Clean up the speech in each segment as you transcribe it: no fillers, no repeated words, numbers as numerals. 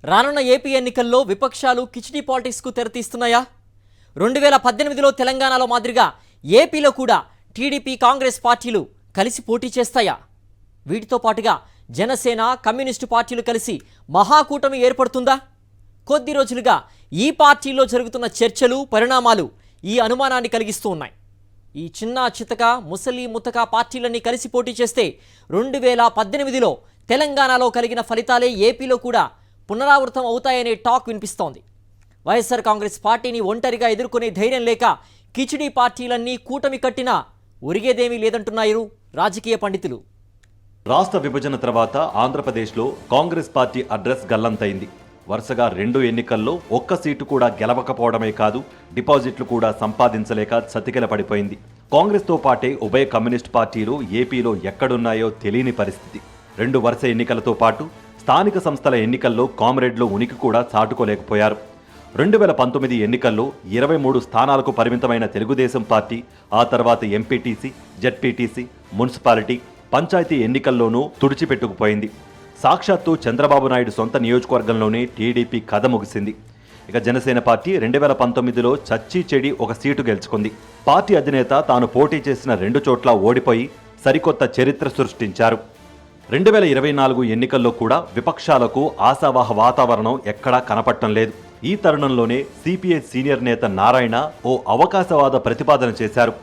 రానున్న ఏపీ ఎన్నికల్లో విపక్షాలు కిచిడి పాలిటిక్స్కు తెరతీస్తున్నాయా? 2018లో తెలంగాణలో మాదిరిగా ఏపీలో కూడా టీడీపీ కాంగ్రెస్ పార్టీలు కలిసి పోటీ చేస్తాయా? వీటితో పాటుగా జనసేన కమ్యూనిస్టు పార్టీలు కలిసి మహాకూటమి ఏర్పడుతుందా? కొద్ది రోజులుగా ఈ పార్టీల్లో జరుగుతున్న చర్చలు పరిణామాలు ఈ అనుమానాన్ని కలిగిస్తూ ఉన్నాయి. ఈ చిన్న చితక ముసలి ముతక పార్టీలన్నీ కలిసి పోటీ చేస్తే 2018లో తెలంగాణలో కలిగిన ఫలితాలే ఏపీలో కూడా పునరావృతం అవుతాయనే టాక్ వినిపిస్తోంది. వైఎస్ఆర్ కాంగ్రెస్ పార్టీని ఒంటరిగా ఎదుర్కొనే ధైర్యం లేక కిచిడి పార్టీలన్నీ కూటమి కట్టినా ఒరిగేదేమీ లేదంటున్నారు రాజకీయ పండితులు. రాష్ట్ర విభజన తర్వాత ఆంధ్రప్రదేశ్లో కాంగ్రెస్ పార్టీ అడ్రస్ గల్లంతైంది. వరుసగా 2 ఎన్నికల్లో ఒక్క సీటు కూడా గెలవకపోవడమే కాదు, డిపాజిట్లు కూడా సంపాదించలేక చతికిల పడిపోయింది. కాంగ్రెస్తో పాటే ఉభయ కమ్యూనిస్ట్ పార్టీలు ఏపీలో ఎక్కడున్నాయో తెలియని పరిస్థితి. 2 వరుస ఎన్నికలతో పాటు స్థానిక సంస్థల ఎన్నికల్లో కామ్రేడ్లు ఉనికి కూడా చాటుకోలేకపోయారు. 2019 ఎన్నికల్లో 23 స్థానాలకు పరిమితమైన తెలుగుదేశం పార్టీ ఆ తర్వాత ఎంపీటీసీ, జెడ్పీటీసీ, మున్సిపాలిటీ, పంచాయతీ ఎన్నికల్లోనూ తుడిచిపెట్టుకుపోయింది. సాక్షాత్తు చంద్రబాబు నాయుడు సొంత నియోజకవర్గంలోనే టీడీపీ కథ ముగిసింది. ఇక జనసేన పార్టీ 2019లో చచ్చి చెడి ఒక సీటు గెలుచుకుంది. పార్టీ అధినేత తాను పోటీ చేసిన 2 చోట్ల ఓడిపోయి సరికొత్త చరిత్ర సృష్టించారు. 2024 ఎన్నికల్లో కూడా విపక్షాలకు ఆశావాహ వాతావరణం ఎక్కడా కనపడటం లేదు. ఈ తరుణంలోనే సిపిఐ సీనియర్ నేత నారాయణ ఓ అవకాశవాద ప్రతిపాదన చేశారు.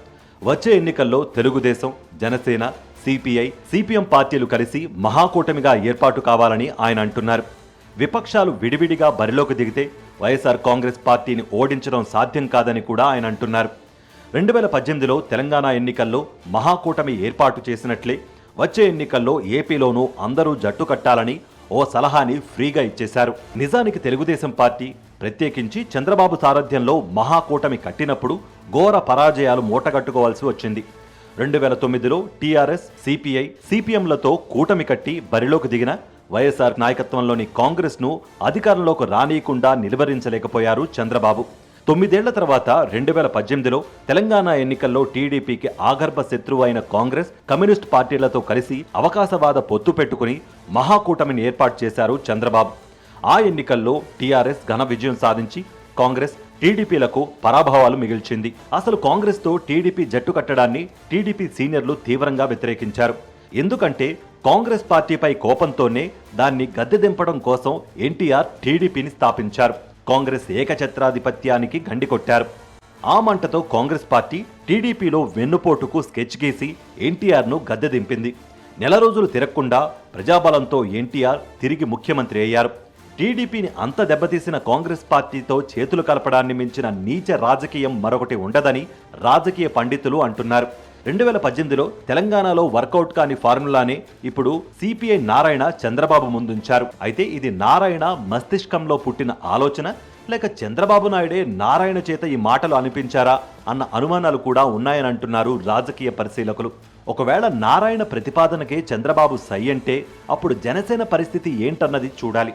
వచ్చే ఎన్నికల్లో తెలుగుదేశం, జనసేన, సిపిఐ, సిపిఎం పార్టీలు కలిసి మహాకూటమిగా ఏర్పాటు కావాలని ఆయన అంటున్నారు. విపక్షాలు విడివిడిగా బరిలోకి దిగితే వైఎస్ఆర్ కాంగ్రెస్ పార్టీని ఓడించడం సాధ్యం కాదని కూడా ఆయన అంటున్నారు. 2018లో తెలంగాణ ఎన్నికల్లో మహాకూటమి ఏర్పాటు చేసినట్లే వచ్చే ఎన్నికల్లో ఏపీలోనూ అందరూ జట్టు కట్టాలని ఓ సలహాని ఫ్రీగా ఇచ్చేశారు. నిజానికి తెలుగుదేశం పార్టీ, ప్రత్యేకించి చంద్రబాబు సారథ్యంలో మహాకూటమి కట్టినప్పుడు ఘోర పరాజయాలు మూటగట్టుకోవాల్సి వచ్చింది. 2009లో టీఆర్ఎస్, సిపిఐ, సిపిఎంలతో కూటమి కట్టి బరిలోకి దిగిన వైఎస్ఆర్ నాయకత్వంలోని కాంగ్రెస్ను అధికారంలోకి రానీయకుండా నిలువరించలేకపోయారు చంద్రబాబు. 9 ఏళ్ల తర్వాత 2018లో తెలంగాణ ఎన్నికల్లో టీడీపీకి ఆగర్భ శత్రువు అయిన కాంగ్రెస్, కమ్యూనిస్ట్ పార్టీలతో కలిసి అవకాశవాద పొత్తు పెట్టుకుని మహాకూటమిని ఏర్పాటు చేశారు చంద్రబాబు. ఆ ఎన్నికల్లో టీఆర్ఎస్ ఘన విజయం సాధించి కాంగ్రెస్, టీడీపీలకు పరాభవాలు మిగిల్చింది. అసలు కాంగ్రెస్తో టీడీపీ జట్టు కట్టడాన్ని టీడీపీ సీనియర్లు తీవ్రంగా వ్యతిరేకించారు. ఎందుకంటే కాంగ్రెస్ పార్టీపై కోపంతోనే దాన్ని గద్దె దింపడం కోసం ఎన్టీఆర్ టీడీపీని స్థాపించారు. కాంగ్రెస్ ఏకఛత్రాధిపత్యానికి గండికొట్టారు. ఆ మంటతో కాంగ్రెస్ పార్టీ టీడీపీలో వెన్నుపోటుకు స్కెచ్ గీసి ఎన్టీఆర్ను గద్దె దింపింది. నెల రోజులు తిరగకుండా ప్రజాబలంతో ఎన్టీఆర్ తిరిగి ముఖ్యమంత్రి అయ్యారు. టీడీపీని అంత దెబ్బతీసిన కాంగ్రెస్ పార్టీతో చేతులు కలపడాన్ని మించిన నీచ రాజకీయం మరొకటి ఉండదని రాజకీయ పండితులు అంటున్నారు. 2018లో తెలంగాణలో వర్కౌట్ కాని ఫార్ములానే ఇప్పుడు సిపిఐ నారాయణ చంద్రబాబు ముందుంచారు. అయితే ఇది నారాయణ మస్తిష్కంలో పుట్టిన ఆలోచన, లేక చంద్రబాబు నాయుడే నారాయణ చేత ఈ మాటలు అనిపించారా అన్న అనుమానాలు కూడా ఉన్నాయని అంటున్నారు రాజకీయ పరిశీలకులు. ఒకవేళ నారాయణ ప్రతిపాదనకే చంద్రబాబు సై అంటే అప్పుడు జనసేన పరిస్థితి ఏంటన్నది చూడాలి.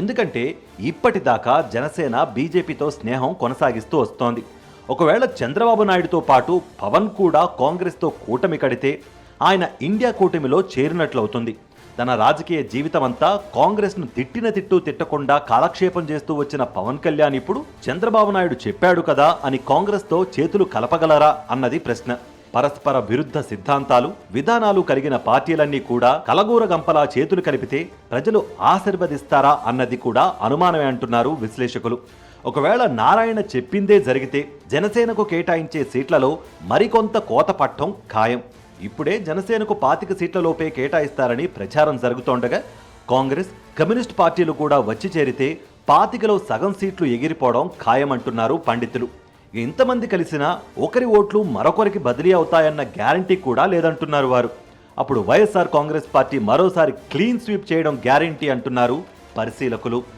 ఎందుకంటే ఇప్పటిదాకా జనసేన బీజేపీతో స్నేహం కొనసాగిస్తూ వస్తోంది. ఒకవేళ చంద్రబాబు నాయుడుతో పాటు పవన్ కూడా కాంగ్రెస్తో కూటమి కడితే ఆయన ఇండియా కూటమిలో చేరినట్లవుతుంది. తన రాజకీయ జీవితమంతా కాంగ్రెస్ను తిట్టిన తిట్టు తిట్టకుండా కాలక్షేపం చేస్తూ వచ్చిన పవన్ కళ్యాణ్ ఇప్పుడు చంద్రబాబు నాయుడు చెప్పాడు కదా అని కాంగ్రెస్తో చేతులు కలపగలరా అన్నది ప్రశ్న. పరస్పర విరుద్ధ సిద్ధాంతాలు, విధానాలు కలిగిన పార్టీలన్నీ కూడా కలగూర గంపలా చేతులు కలిపితే ప్రజలు ఆశీర్వదిస్తారా అన్నది కూడా అనుమానమే అంటున్నారు విశ్లేషకులు. ఒకవేళ నారాయణ చెప్పిందే జరిగితే జనసేనకు కేటాయించే సీట్లలో మరికొంత కోత పట్టం ఖాయం. ఇప్పుడే జనసేనకు 25 సీట్లలోపే కేటాయిస్తారని ప్రచారం జరుగుతోండగా కాంగ్రెస్, కమ్యూనిస్ట్ పార్టీలు కూడా వచ్చి చేరితే 25లో సగం సీట్లు ఎగిరిపోవడం ఖాయమంటున్నారు పండితులు. ఇంతమంది కలిసినా ఒకరి ఓట్లు మరొకరికి బదిలీ అవుతాయన్న గ్యారంటీ కూడా లేదంటున్నారు వారు. అప్పుడు వైఎస్ఆర్ కాంగ్రెస్ పార్టీ మరోసారి క్లీన్ స్వీప్ చేయడం గ్యారంటీ అంటున్నారు పరిశీలకులు.